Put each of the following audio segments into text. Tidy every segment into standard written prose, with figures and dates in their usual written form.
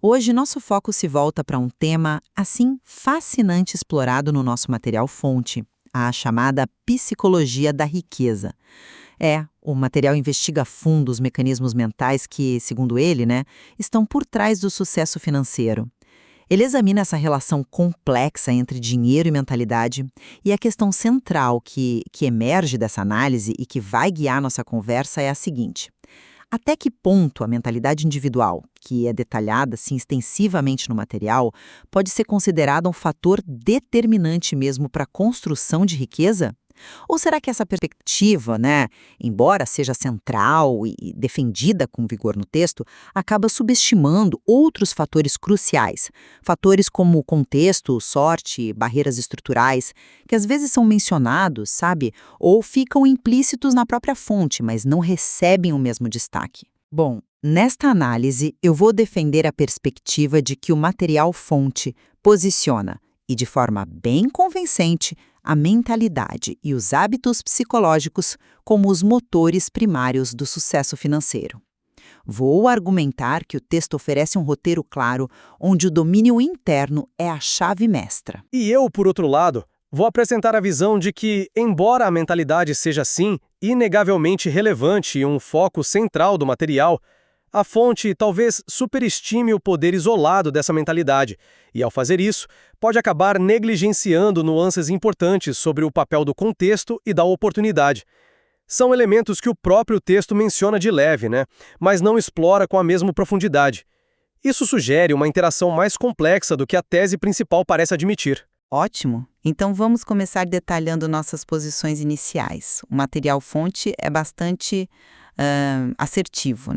Hoje, nosso foco se volta para um tema, assim, fascinante explorado no nosso material-fonte, a chamada psicologia da riqueza. O material investiga a fundo os mecanismos mentais que, segundo ele, estão por trás do sucesso financeiro. Ele examina essa relação complexa entre dinheiro e mentalidade, e a questão central que emerge dessa análise e que vai guiar nossa conversa é a seguinte: até que ponto a mentalidade individual, que é detalhada assim, extensivamente no material, pode ser considerada um fator determinante mesmo para a construção de riqueza? Ou será que essa perspectiva, embora seja central e defendida com vigor no texto, acaba subestimando outros fatores cruciais? Fatores como contexto, sorte, barreiras estruturais, que às vezes são mencionados, sabe? Ou ficam implícitos na própria fonte, mas não recebem o mesmo destaque. Bom, nesta análise, eu vou defender a perspectiva de que o material-fonte posiciona, e de forma bem convincente, a mentalidade e os hábitos psicológicos como os motores primários do sucesso financeiro. Vou argumentar que o texto oferece um roteiro claro, onde o domínio interno é a chave mestra. E eu, por outro lado, vou apresentar a visão de que, embora a mentalidade seja, sim, inegavelmente relevante e um foco central do material, a fonte talvez superestime o poder isolado dessa mentalidade e, ao fazer isso, pode acabar negligenciando nuances importantes sobre o papel do contexto e da oportunidade. São elementos que o próprio texto menciona de leve, mas não explora com a mesma profundidade. Isso sugere uma interação mais complexa do que a tese principal parece admitir. Ótimo! Então vamos começar detalhando nossas posições iniciais. O material-fonte é bastante assertivo,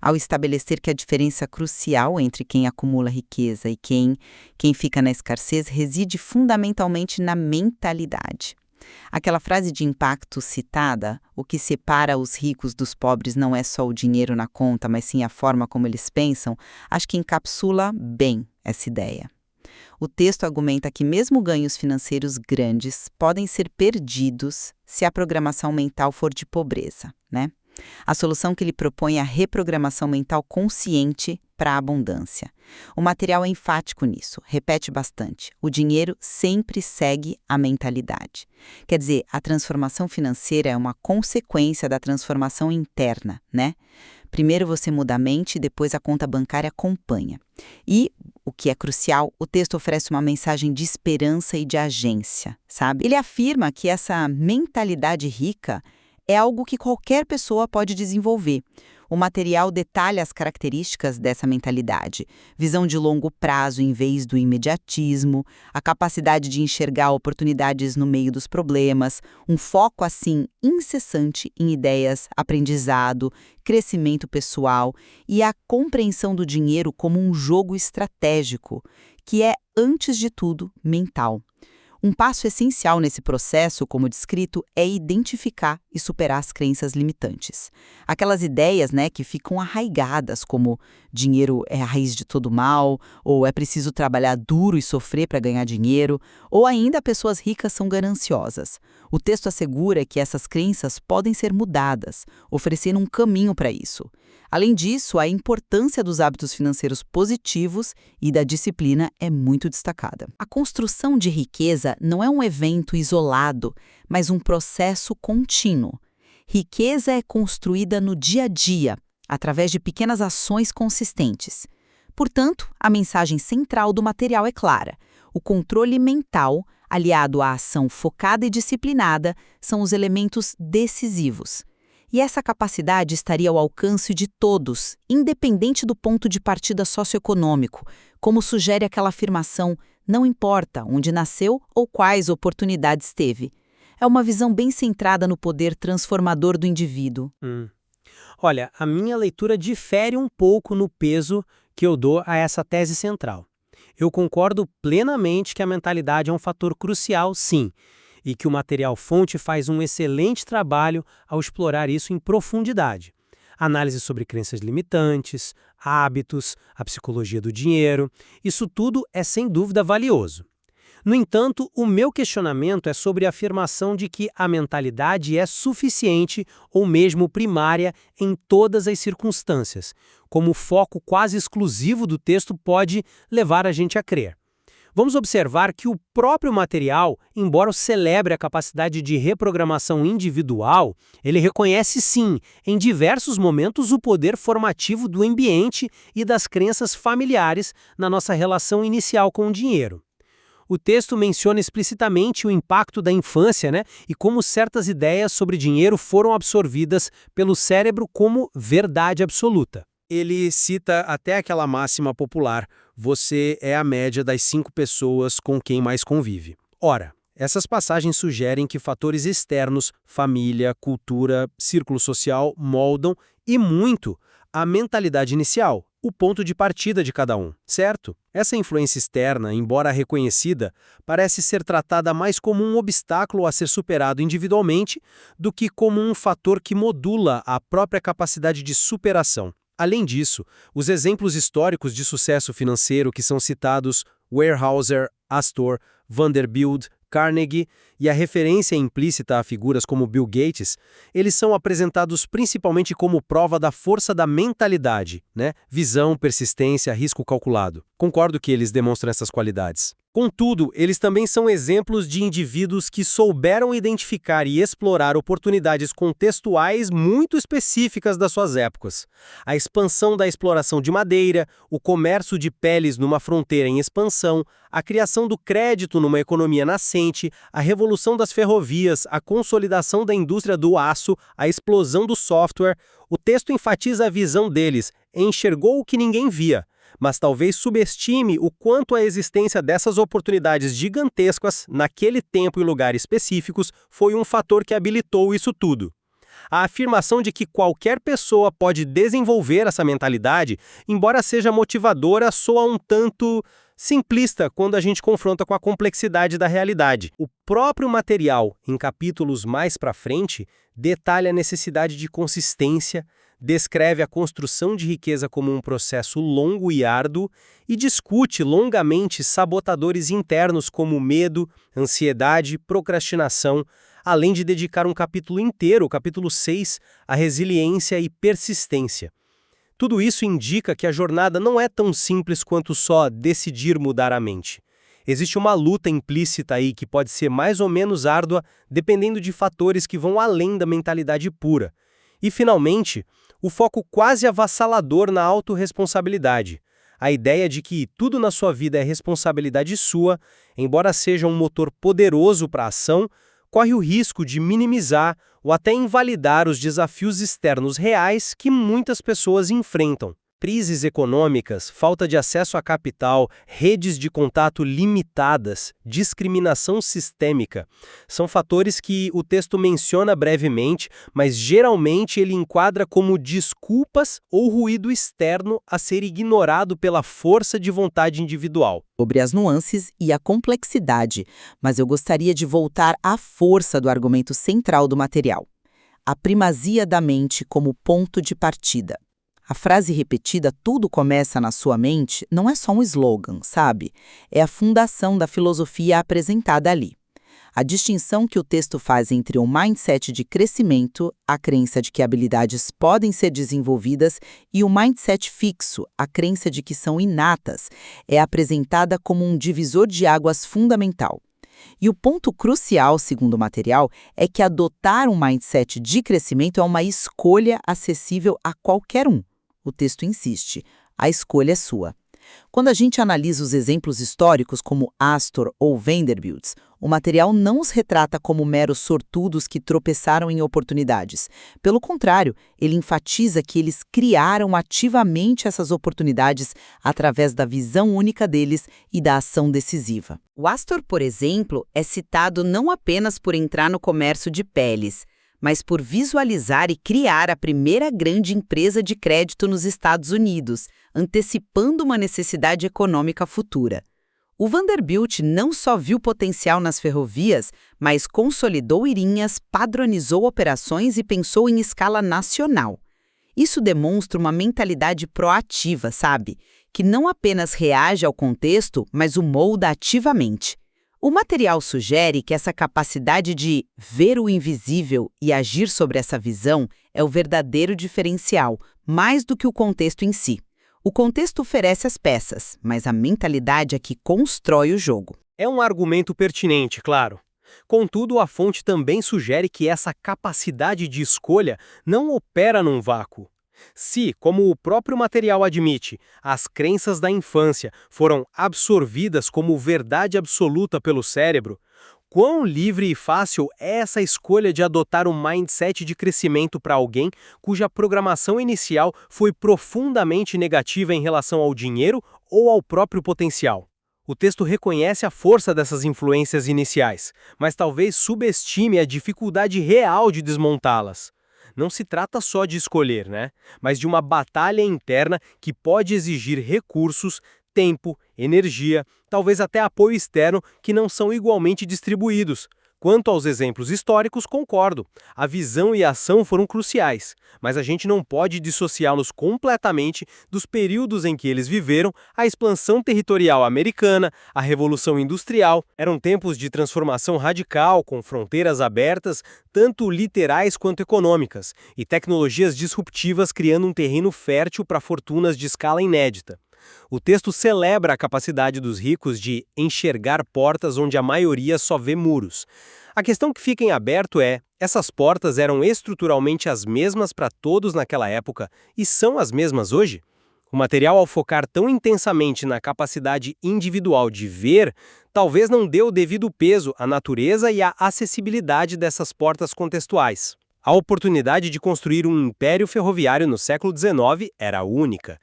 ao estabelecer que a diferença crucial entre quem acumula riqueza e quem fica na escassez reside fundamentalmente na mentalidade. Aquela frase de impacto citada, o que separa os ricos dos pobres não é só o dinheiro na conta, mas sim a forma como eles pensam, acho que encapsula bem essa ideia. O texto argumenta que mesmo ganhos financeiros grandes podem ser perdidos se a programação mental for de pobreza, A solução que ele propõe é a reprogramação mental consciente para a abundância. O material é enfático nisso, repete bastante. O dinheiro sempre segue a mentalidade. Quer dizer, a transformação financeira é uma consequência da transformação interna, Primeiro você muda a mente e depois a conta bancária acompanha. E, o que é crucial, o texto oferece uma mensagem de esperança e de agência, sabe? Ele afirma que essa mentalidade rica é algo que qualquer pessoa pode desenvolver. O material detalha as características dessa mentalidade: visão de longo prazo em vez do imediatismo, a capacidade de enxergar oportunidades no meio dos problemas, um foco, assim, incessante em ideias, aprendizado, crescimento pessoal e a compreensão do dinheiro como um jogo estratégico, que é, antes de tudo, mental. Um passo essencial nesse processo, como descrito, é identificar e superar as crenças limitantes. Aquelas ideias, que ficam arraigadas, como dinheiro é a raiz de todo mal, ou é preciso trabalhar duro e sofrer para ganhar dinheiro, ou ainda pessoas ricas são gananciosas. O texto assegura que essas crenças podem ser mudadas, oferecendo um caminho para isso. Além disso, a importância dos hábitos financeiros positivos e da disciplina é muito destacada. A construção de riqueza não é um evento isolado, mas um processo contínuo. Riqueza é construída no dia a dia, através de pequenas ações consistentes. Portanto, a mensagem central do material é clara: o controle mental, aliado à ação focada e disciplinada, são os elementos decisivos. E essa capacidade estaria ao alcance de todos, independente do ponto de partida socioeconômico, como sugere aquela afirmação: não importa onde nasceu ou quais oportunidades teve. É uma visão bem centrada no poder transformador do indivíduo. Olha, a minha leitura difere um pouco no peso que eu dou a essa tese central. Eu concordo plenamente que a mentalidade é um fator crucial, sim, e que o material-fonte faz um excelente trabalho ao explorar isso em profundidade. Análise sobre crenças limitantes, hábitos, a psicologia do dinheiro, isso tudo é sem dúvida valioso. No entanto, o meu questionamento é sobre a afirmação de que a mentalidade é suficiente ou mesmo primária em todas as circunstâncias, como o foco quase exclusivo do texto pode levar a gente a crer. Vamos observar que o próprio material, embora celebre a capacidade de reprogramação individual, ele reconhece sim, em diversos momentos, o poder formativo do ambiente e das crenças familiares na nossa relação inicial com o dinheiro. O texto menciona explicitamente o impacto da infância, e como certas ideias sobre dinheiro foram absorvidas pelo cérebro como verdade absoluta. Ele cita até aquela máxima popular: você é a média das 5 pessoas com quem mais convive. Ora, essas passagens sugerem que fatores externos, família, cultura, círculo social, moldam, e muito, a mentalidade inicial, o ponto de partida de cada um, certo? Essa influência externa, embora reconhecida, parece ser tratada mais como um obstáculo a ser superado individualmente do que como um fator que modula a própria capacidade de superação. Além disso, os exemplos históricos de sucesso financeiro que são citados, Weyerhaeuser, Astor, Vanderbilt, Carnegie, e a referência implícita a figuras como Bill Gates, eles são apresentados principalmente como prova da força da mentalidade, visão, persistência, risco calculado. Concordo que eles demonstram essas qualidades. Contudo, eles também são exemplos de indivíduos que souberam identificar e explorar oportunidades contextuais muito específicas das suas épocas. A expansão da exploração de madeira, o comércio de peles numa fronteira em expansão, a criação do crédito numa economia nascente, a revolução das ferrovias, a consolidação da indústria do aço, a explosão do software. O texto enfatiza a visão deles, enxergou o que ninguém via, mas talvez subestime o quanto a existência dessas oportunidades gigantescas, naquele tempo e lugar específicos, foi um fator que habilitou isso tudo. A afirmação de que qualquer pessoa pode desenvolver essa mentalidade, embora seja motivadora, soa um tanto simplista quando a gente confronta com a complexidade da realidade. O próprio material, em capítulos mais para frente, detalha a necessidade de consistência, descreve a construção de riqueza como um processo longo e árduo e discute longamente sabotadores internos como medo, ansiedade, procrastinação, além de dedicar um capítulo inteiro, o capítulo 6, à resiliência e persistência. Tudo isso indica que a jornada não é tão simples quanto só decidir mudar a mente. Existe uma luta implícita aí que pode ser mais ou menos árdua, dependendo de fatores que vão além da mentalidade pura. E, finalmente, o foco quase avassalador na autorresponsabilidade. A ideia de que tudo na sua vida é responsabilidade sua, embora seja um motor poderoso para a ação, corre o risco de minimizar ou até invalidar os desafios externos reais que muitas pessoas enfrentam. Crises econômicas, falta de acesso a capital, redes de contato limitadas, discriminação sistêmica, são fatores que o texto menciona brevemente, mas geralmente ele enquadra como desculpas ou ruído externo a ser ignorado pela força de vontade individual. Sobre as nuances e a complexidade, mas eu gostaria de voltar à força do argumento central do material: a primazia da mente como ponto de partida. A frase repetida "tudo começa na sua mente" não é só um slogan, sabe? É a fundação da filosofia apresentada ali. A distinção que o texto faz entre um mindset de crescimento, a crença de que habilidades podem ser desenvolvidas, e o mindset fixo, a crença de que são inatas, é apresentada como um divisor de águas fundamental. E o ponto crucial, segundo o material, é que adotar um mindset de crescimento é uma escolha acessível a qualquer um. O texto insiste, a escolha é sua. Quando a gente analisa os exemplos históricos como Astor ou Vanderbilt, o material não os retrata como meros sortudos que tropeçaram em oportunidades. Pelo contrário, ele enfatiza que eles criaram ativamente essas oportunidades através da visão única deles e da ação decisiva. O Astor, por exemplo, é citado não apenas por entrar no comércio de peles, mas por visualizar e criar a primeira grande empresa de crédito nos Estados Unidos, antecipando uma necessidade econômica futura. O Vanderbilt não só viu potencial nas ferrovias, mas consolidou irinhas, padronizou operações e pensou em escala nacional. Isso demonstra uma mentalidade proativa, sabe? Que não apenas reage ao contexto, mas o molda ativamente. O material sugere que essa capacidade de ver o invisível e agir sobre essa visão é o verdadeiro diferencial, mais do que o contexto em si. O contexto oferece as peças, mas a mentalidade é que constrói o jogo. É um argumento pertinente, claro. Contudo, a fonte também sugere que essa capacidade de escolha não opera num vácuo. Se, como o próprio material admite, as crenças da infância foram absorvidas como verdade absoluta pelo cérebro, quão livre e fácil é essa escolha de adotar um mindset de crescimento para alguém cuja programação inicial foi profundamente negativa em relação ao dinheiro ou ao próprio potencial? O texto reconhece a força dessas influências iniciais, mas talvez subestime a dificuldade real de desmontá-las. Não se trata só de escolher, né? Mas de uma batalha interna que pode exigir recursos, tempo, energia, talvez até apoio externo que não são igualmente distribuídos. Quanto aos exemplos históricos, concordo. A visão e a ação foram cruciais, mas a gente não pode dissociá-los completamente dos períodos em que eles viveram. A expansão territorial americana, a Revolução Industrial, eram tempos de transformação radical, com fronteiras abertas, tanto literais quanto econômicas, e tecnologias disruptivas criando um terreno fértil para fortunas de escala inédita. O texto celebra a capacidade dos ricos de enxergar portas onde a maioria só vê muros. A questão que fica em aberto é: essas portas eram estruturalmente as mesmas para todos naquela época e são as mesmas hoje? O material, ao focar tão intensamente na capacidade individual de ver, talvez não dê o devido peso à natureza e à acessibilidade dessas portas contextuais. A oportunidade de construir um império ferroviário no século XIX era única.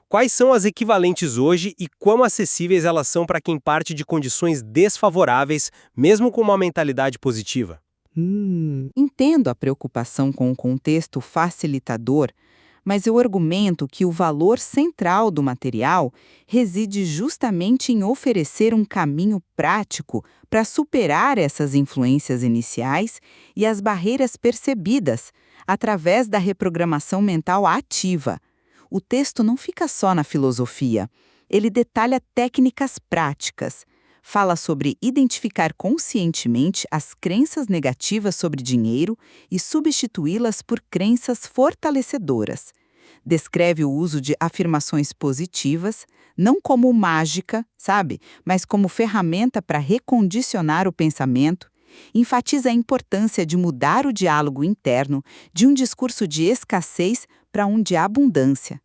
Quais são as equivalentes hoje e quão acessíveis elas são para quem parte de condições desfavoráveis, mesmo com uma mentalidade positiva? Entendo a preocupação com o contexto facilitador, mas eu argumento que o valor central do material reside justamente em oferecer um caminho prático para superar essas influências iniciais e as barreiras percebidas através da reprogramação mental ativa. O texto não fica só na filosofia, ele detalha técnicas práticas. Fala sobre identificar conscientemente as crenças negativas sobre dinheiro e substituí-las por crenças fortalecedoras. Descreve o uso de afirmações positivas, não como mágica, sabe, mas como ferramenta para recondicionar o pensamento. Enfatiza a importância de mudar o diálogo interno de um discurso de escassez para um de abundância.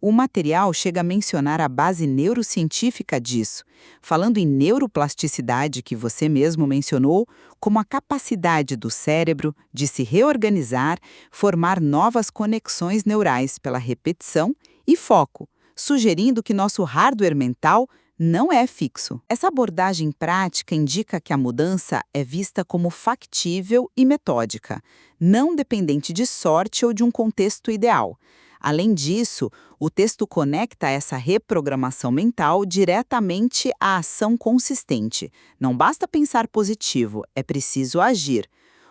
O material chega a mencionar a base neurocientífica disso, falando em neuroplasticidade, que você mesmo mencionou, como a capacidade do cérebro de se reorganizar, formar novas conexões neurais pela repetição e foco, sugerindo que nosso hardware mental não é fixo. Essa abordagem prática indica que a mudança é vista como factível e metódica, não dependente de sorte ou de um contexto ideal. Além disso, o texto conecta essa reprogramação mental diretamente à ação consistente. Não basta pensar positivo, é preciso agir.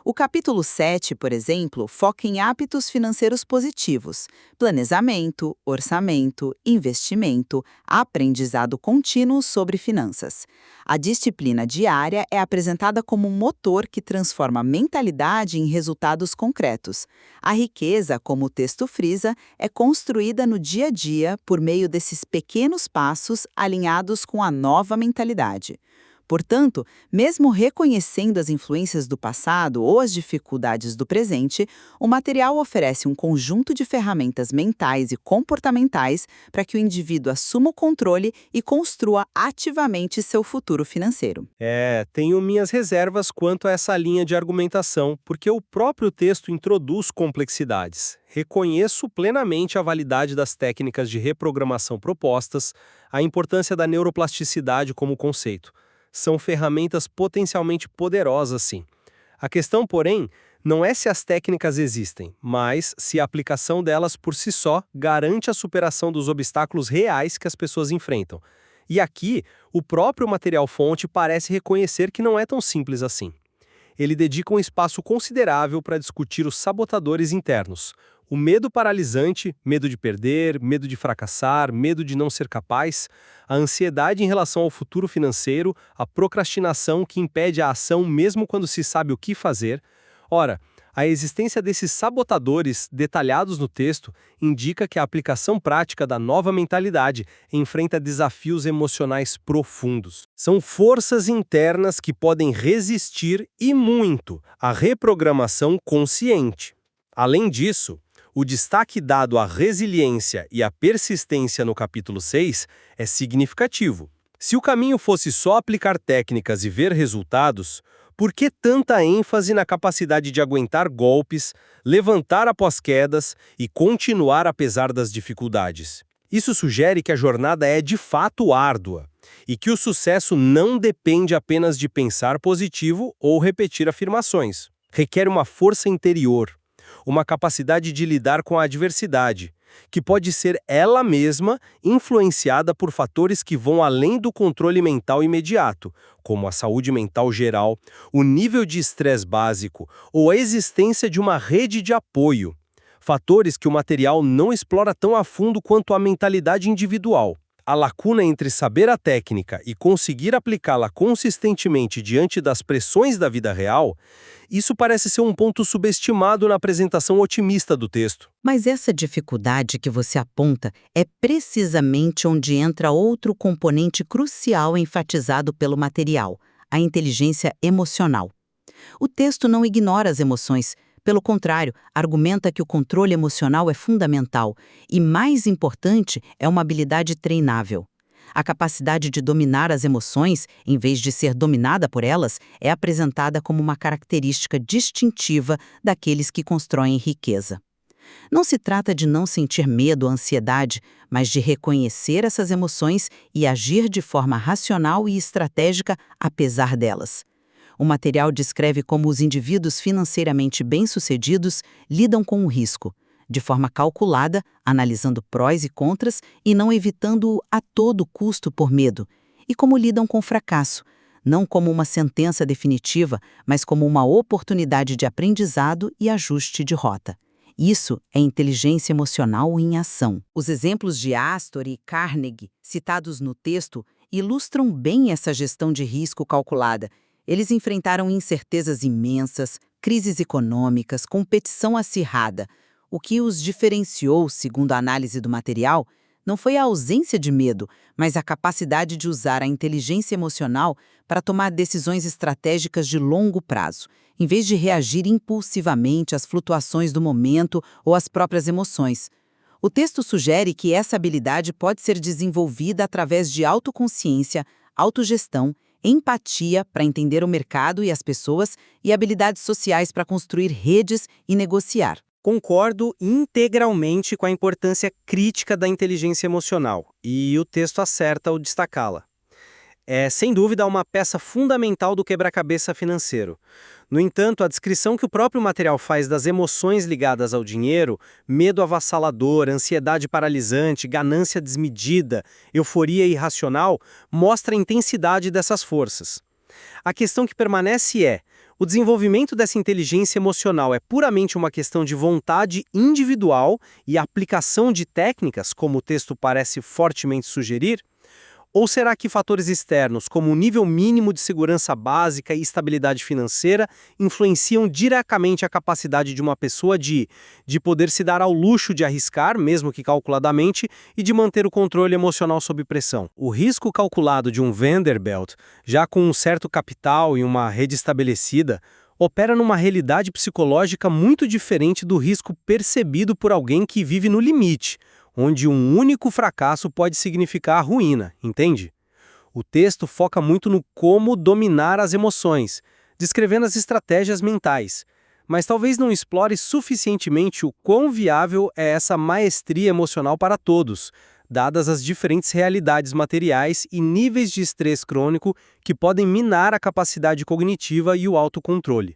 O capítulo 7, por exemplo, foca em hábitos financeiros positivos, planejamento, orçamento, investimento, aprendizado contínuo sobre finanças. A disciplina diária é apresentada como um motor que transforma a mentalidade em resultados concretos. A riqueza, como o texto frisa, é construída no dia a dia por meio desses pequenos passos alinhados com a nova mentalidade. Portanto, mesmo reconhecendo as influências do passado ou as dificuldades do presente, o material oferece um conjunto de ferramentas mentais e comportamentais para que o indivíduo assuma o controle e construa ativamente seu futuro financeiro. Tenho minhas reservas quanto a essa linha de argumentação, porque o próprio texto introduz complexidades. Reconheço plenamente a validade das técnicas de reprogramação propostas, a importância da neuroplasticidade como conceito. São ferramentas potencialmente poderosas, sim. A questão, porém, não é se as técnicas existem, mas se a aplicação delas por si só garante a superação dos obstáculos reais que as pessoas enfrentam. E aqui, o próprio material-fonte parece reconhecer que não é tão simples assim. Ele dedica um espaço considerável para discutir os sabotadores internos, O medo paralisante, medo de perder, medo de fracassar, medo de não ser capaz, a ansiedade em relação ao futuro financeiro, a procrastinação que impede a ação mesmo quando se sabe o que fazer. Ora, a existência desses sabotadores detalhados no texto indica que a aplicação prática da nova mentalidade enfrenta desafios emocionais profundos. São forças internas que podem resistir e muito à reprogramação consciente. Além disso, o destaque dado à resiliência e à persistência no capítulo 6 é significativo. Se o caminho fosse só aplicar técnicas e ver resultados, por que tanta ênfase na capacidade de aguentar golpes, levantar após quedas e continuar apesar das dificuldades? Isso sugere que a jornada é de fato árdua e que o sucesso não depende apenas de pensar positivo ou repetir afirmações. Requer uma força interior, uma capacidade de lidar com a adversidade, que pode ser ela mesma influenciada por fatores que vão além do controle mental imediato, como a saúde mental geral, o nível de estresse básico ou a existência de uma rede de apoio. Fatores que o material não explora tão a fundo quanto a mentalidade individual. A lacuna entre saber a técnica e conseguir aplicá-la consistentemente diante das pressões da vida real, isso parece ser um ponto subestimado na apresentação otimista do texto. Mas essa dificuldade que você aponta é precisamente onde entra outro componente crucial enfatizado pelo material, a inteligência emocional. O texto não ignora as emoções. Pelo contrário, argumenta que o controle emocional é fundamental e, mais importante, é uma habilidade treinável. A capacidade de dominar as emoções, em vez de ser dominada por elas, é apresentada como uma característica distintiva daqueles que constroem riqueza. Não se trata de não sentir medo ou ansiedade, mas de reconhecer essas emoções e agir de forma racional e estratégica apesar delas. O material descreve como os indivíduos financeiramente bem-sucedidos lidam com o risco, de forma calculada, analisando prós e contras e não evitando-o a todo custo por medo, e como lidam com o fracasso, não como uma sentença definitiva, mas como uma oportunidade de aprendizado e ajuste de rota. Isso é inteligência emocional em ação. Os exemplos de Astor e Carnegie, citados no texto, ilustram bem essa gestão de risco calculada. Eles enfrentaram incertezas imensas, crises econômicas, competição acirrada. O que os diferenciou, segundo a análise do material, não foi a ausência de medo, mas a capacidade de usar a inteligência emocional para tomar decisões estratégicas de longo prazo, em vez de reagir impulsivamente às flutuações do momento ou às próprias emoções. O texto sugere que essa habilidade pode ser desenvolvida através de autoconsciência, autogestão, empatia para entender o mercado e as pessoas e habilidades sociais para construir redes e negociar. Concordo integralmente com a importância crítica da inteligência emocional, e o texto acerta ao destacá-la. É, sem dúvida, uma peça fundamental do quebra-cabeça financeiro. No entanto, a descrição que o próprio material faz das emoções ligadas ao dinheiro, medo avassalador, ansiedade paralisante, ganância desmedida, euforia irracional, mostra a intensidade dessas forças. A questão que permanece é: o desenvolvimento dessa inteligência emocional é puramente uma questão de vontade individual e aplicação de técnicas, como o texto parece fortemente sugerir? Ou será que fatores externos, como o nível mínimo de segurança básica e estabilidade financeira, influenciam diretamente a capacidade de uma pessoa de poder se dar ao luxo de arriscar, mesmo que calculadamente, e de manter o controle emocional sob pressão? O risco calculado de um Vanderbilt, já com um certo capital e uma rede estabelecida, opera numa realidade psicológica muito diferente do risco percebido por alguém que vive no limite, onde um único fracasso pode significar a ruína, entende? O texto foca muito no como dominar as emoções, descrevendo as estratégias mentais, mas talvez não explore suficientemente o quão viável é essa maestria emocional para todos, dadas as diferentes realidades materiais e níveis de estresse crônico que podem minar a capacidade cognitiva e o autocontrole.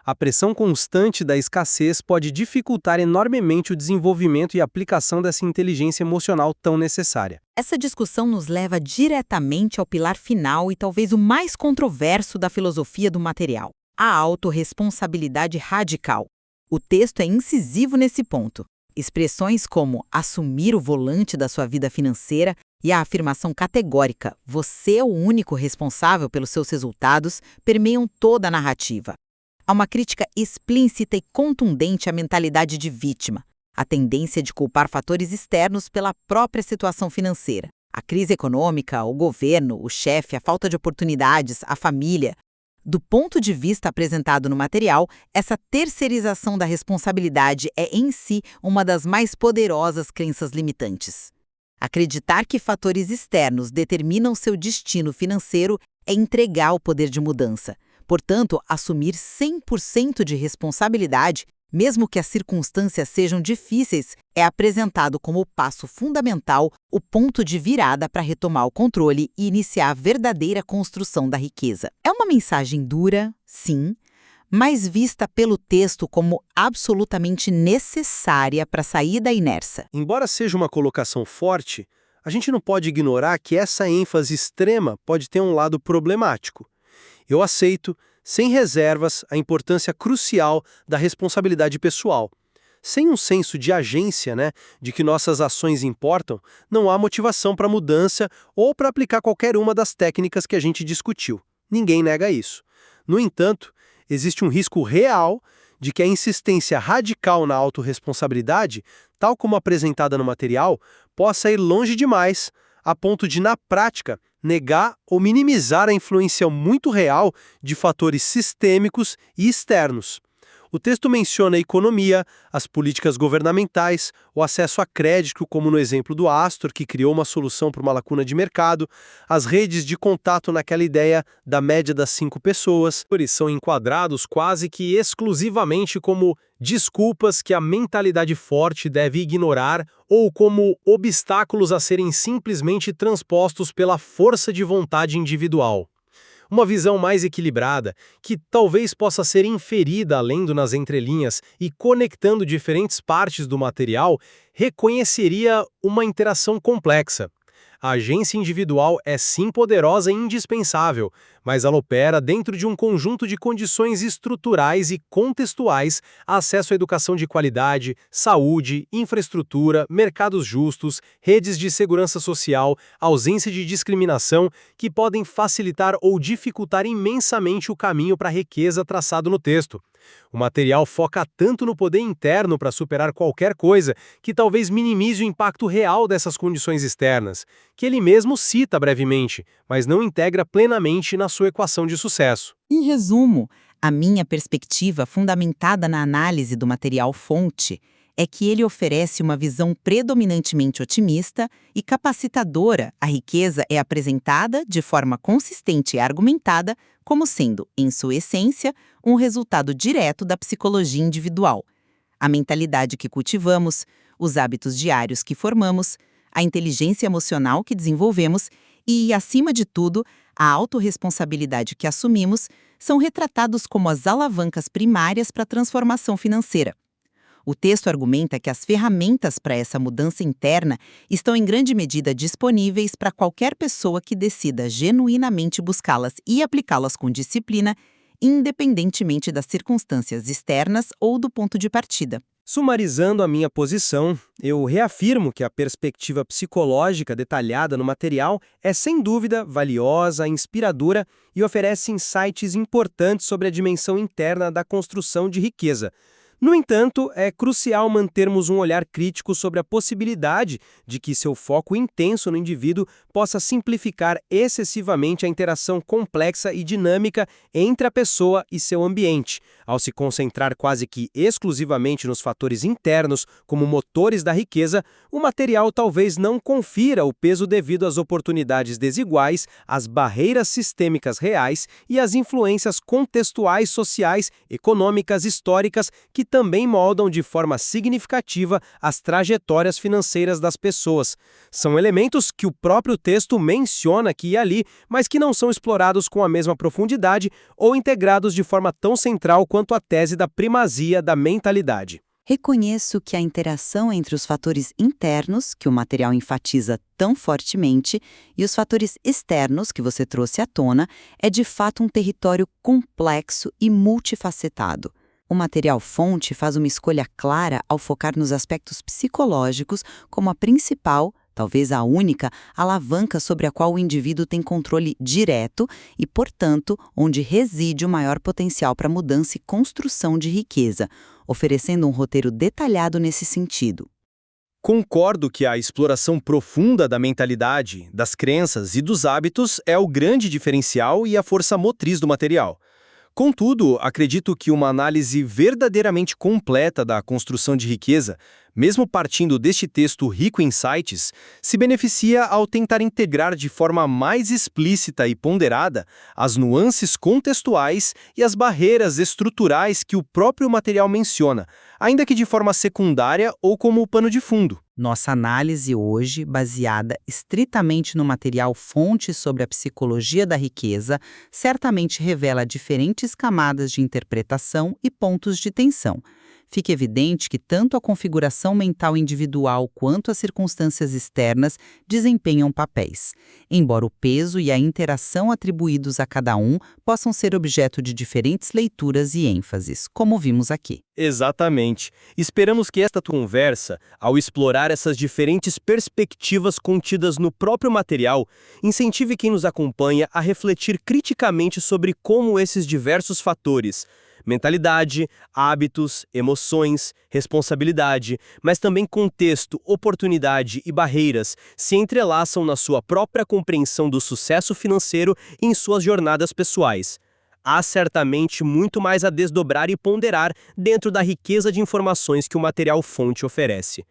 A pressão constante da escassez pode dificultar enormemente o desenvolvimento e aplicação dessa inteligência emocional tão necessária. Essa discussão nos leva diretamente ao pilar final e talvez o mais controverso da filosofia do material, a autorresponsabilidade radical. O texto é incisivo nesse ponto. Expressões como assumir o volante da sua vida financeira e a afirmação categórica "você é o único responsável pelos seus resultados" permeiam toda a narrativa. Há uma crítica explícita e contundente à mentalidade de vítima, a tendência de culpar fatores externos pela própria situação financeira. A crise econômica, o governo, o chefe, a falta de oportunidades, a família. Do ponto de vista apresentado no material, essa terceirização da responsabilidade é em si uma das mais poderosas crenças limitantes. Acreditar que fatores externos determinam seu destino financeiro é entregar o poder de mudança. Portanto, assumir 100% de responsabilidade, mesmo que as circunstâncias sejam difíceis, é apresentado como o passo fundamental, o ponto de virada para retomar o controle e iniciar a verdadeira construção da riqueza. É uma mensagem dura, sim, mas vista pelo texto como absolutamente necessária para sair da inércia. Embora seja uma colocação forte, a gente não pode ignorar que essa ênfase extrema pode ter um lado problemático. Eu aceito, sem reservas, a importância crucial da responsabilidade pessoal. Sem um senso de agência, de que nossas ações importam, não há motivação para mudança ou para aplicar qualquer uma das técnicas que a gente discutiu. Ninguém nega isso. No entanto, existe um risco real de que a insistência radical na autorresponsabilidade, tal como apresentada no material, possa ir longe demais, a ponto de, na prática, negar ou minimizar a influência muito real de fatores sistêmicos e externos. O texto menciona a economia, as políticas governamentais, o acesso a crédito, como no exemplo do Astor, que criou uma solução para uma lacuna de mercado, as redes de contato naquela ideia da média das 5 pessoas. Eles são enquadrados quase que exclusivamente como desculpas que a mentalidade forte deve ignorar ou como obstáculos a serem simplesmente transpostos pela força de vontade individual. Uma visão mais equilibrada, que talvez possa ser inferida lendo nas entrelinhas e conectando diferentes partes do material, reconheceria uma interação complexa. A agência individual é sim poderosa e indispensável, mas ela opera dentro de um conjunto de condições estruturais e contextuais, acesso à educação de qualidade, saúde, infraestrutura, mercados justos, redes de segurança social, ausência de discriminação, que podem facilitar ou dificultar imensamente o caminho para a riqueza traçado no texto. O material foca tanto no poder interno para superar qualquer coisa que talvez minimize o impacto real dessas condições externas, que ele mesmo cita brevemente, mas não integra plenamente na sua equação de sucesso. Em resumo, a minha perspectiva, fundamentada na análise do material-fonte, é que ele oferece uma visão predominantemente otimista e capacitadora. A riqueza é apresentada de forma consistente e argumentada como sendo, em sua essência, um resultado direto da psicologia individual. A mentalidade que cultivamos, os hábitos diários que formamos, a inteligência emocional que desenvolvemos e, acima de tudo, a autorresponsabilidade que assumimos são retratados como as alavancas primárias para a transformação financeira. O texto argumenta que as ferramentas para essa mudança interna estão em grande medida disponíveis para qualquer pessoa que decida genuinamente buscá-las e aplicá-las com disciplina, independentemente das circunstâncias externas ou do ponto de partida. Sumarizando a minha posição, eu reafirmo que a perspectiva psicológica detalhada no material é sem dúvida valiosa, inspiradora e oferece insights importantes sobre a dimensão interna da construção de riqueza. No entanto, é crucial mantermos um olhar crítico sobre a possibilidade de que seu foco intenso no indivíduo possa simplificar excessivamente a interação complexa e dinâmica entre a pessoa e seu ambiente, ao se concentrar quase que exclusivamente nos fatores internos como motores da riqueza. O material talvez não confira o peso devido às oportunidades desiguais, às barreiras sistêmicas reais e às influências contextuais sociais, econômicas, históricas que também moldam de forma significativa as trajetórias financeiras das pessoas. São elementos que o próprio texto menciona aqui e ali, mas que não são explorados com a mesma profundidade ou integrados de forma tão central quanto a tese da primazia da mentalidade. Reconheço que a interação entre os fatores internos, que o material enfatiza tão fortemente, e os fatores externos, que você trouxe à tona, é de fato um território complexo e multifacetado. O material-fonte faz uma escolha clara ao focar nos aspectos psicológicos como a principal, talvez a única, alavanca sobre a qual o indivíduo tem controle direto e, portanto, onde reside o maior potencial para mudança e construção de riqueza, oferecendo um roteiro detalhado nesse sentido. Concordo que a exploração profunda da mentalidade, das crenças e dos hábitos é o grande diferencial e a força motriz do material. Contudo, acredito que uma análise verdadeiramente completa da construção de riqueza, mesmo partindo deste texto rico em insights, se beneficia ao tentar integrar de forma mais explícita e ponderada as nuances contextuais e as barreiras estruturais que o próprio material menciona, ainda que de forma secundária ou como pano de fundo. Nossa análise hoje, baseada estritamente no material-fonte sobre a psicologia da riqueza, certamente revela diferentes camadas de interpretação e pontos de tensão. Fica evidente que tanto a configuração mental individual quanto as circunstâncias externas desempenham papéis, embora o peso e a interação atribuídos a cada um possam ser objeto de diferentes leituras e ênfases, como vimos aqui. Exatamente. Esperamos que esta conversa, ao explorar essas diferentes perspectivas contidas no próprio material, incentive quem nos acompanha a refletir criticamente sobre como esses diversos fatores, mentalidade, hábitos, emoções, responsabilidade, mas também contexto, oportunidade e barreiras se entrelaçam na sua própria compreensão do sucesso financeiro e em suas jornadas pessoais. Há certamente muito mais a desdobrar e ponderar dentro da riqueza de informações que o material-fonte oferece.